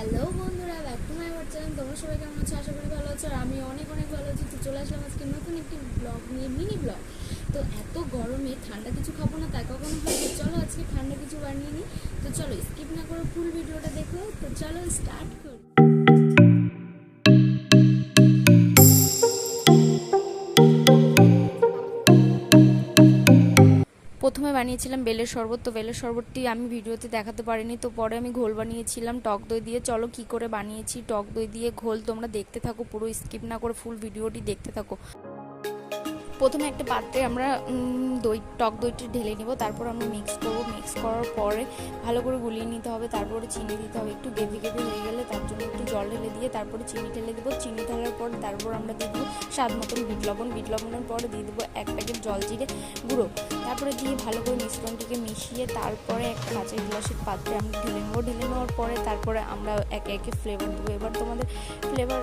Hello বন্ধুরা, back to my our channel. তোমরা সবাই কেমন আছো? আশা করি ভালো আছো। আর আমি অনেক অনেক ভালো আছি। তো চলে আসলাম আজকে নতুন একটি ব্লগ নিয়ে, মিনি ব্লগ। তো এত গরমে ঠান্ডা কিছু খাবো না, তাই কখনো হয়েছে। চলো আজকে ঠান্ডা কিছু বানিয়ে নিই। তো চলো স্কিপ না করে ফুল ভিডিওটা দেখো। তো চলো স্টার্ট করি। প্রথমে বানিয়েছিলাম বেলের শরবত। তো বেলের শরবতটি আমি ভিডিওতে দেখাতে পারিনি, তো পরে আমি ঘোল বানিয়েছিলাম টক দই দিয়ে। চলো কি করে বানিয়েছি টক দই দিয়ে ঘোল তোমরা দেখতে থাকো, পুরো স্কিপ না করে ফুল ভিডিওটি দেখতে থাকো। প্রথমে একটা পাত্রে আমরা টক দইটি ঢেলে নিব, তারপর আমরা মিক্স করব। মিক্স করার পরে ভালো করে গুলিয়ে নিতে হবে, তারপরে চিনি দিতে হবে। একটু গেভি গেভি হয়ে গেলে তার জন্য একটু জল ঢেলে দিয়ে তারপরে চিনি ঢেলে দেবো। চিনি ঢালার পর তারপর আমরা দিয়ে দেবো স্বাদ মতন বিট লবণ। বিট লবণের পরে দিয়ে দেবো 1 প্যাকেট জলজিরে গুঁড়ো। তারপরে দিয়ে ভালো করে মিশ্রণটিকে মিশিয়ে তারপরে একটা কাঁচের গ্লাসের পাত্রে আমরা ঢেলে নেবো। ঢেলে নেওয়ার পরে তারপরে আমরা একে একে ফ্লেভার দেবো। এবার তোমাদের ফ্লেভার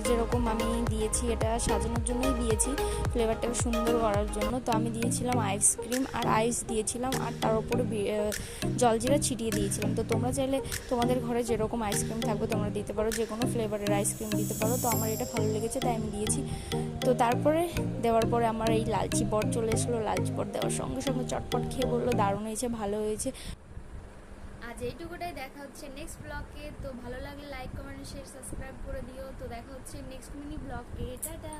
যেরকম আমি দিয়েছি, এটা সাজানোর জন্যই দিয়েছি, ফ্লেভারটাকে সুন্দর করার জন্য। তো আমি দিয়েছিলাম আইসক্রিম আর আইস দিয়েছিলাম, আর তার উপরে জলজিরা ছিটিয়ে দিয়েছিলাম। তো তোমরা চাইলে তোমাদের ঘরে যেরকম আইসক্রিম থাকবে তোমরা দিতে পারো, যে কোনো ফ্লেভারের আইসক্রিম দিতে পারো। তো আমার এটা ভালো লেগেছে তাই আমি দিয়েছি। তো তারপরে দেওয়ার পরে আমার এই লালচি পট চলে এসলো। লালচি পট দেওয়ার সঙ্গে সঙ্গে চটপট খেয়ে বললো দারুণ হয়েছে, ভালো হয়েছে। আজ এইটুকুটাই, দেখা হচ্ছে নেক্সট ব্লগে। তো ভালো লাগলে লাইক কমেন্ট শেয়ার সাবস্ক্রাইব করে দিও। তো দেখা হচ্ছে নেক্সট মিনি ব্লগে। টাটা।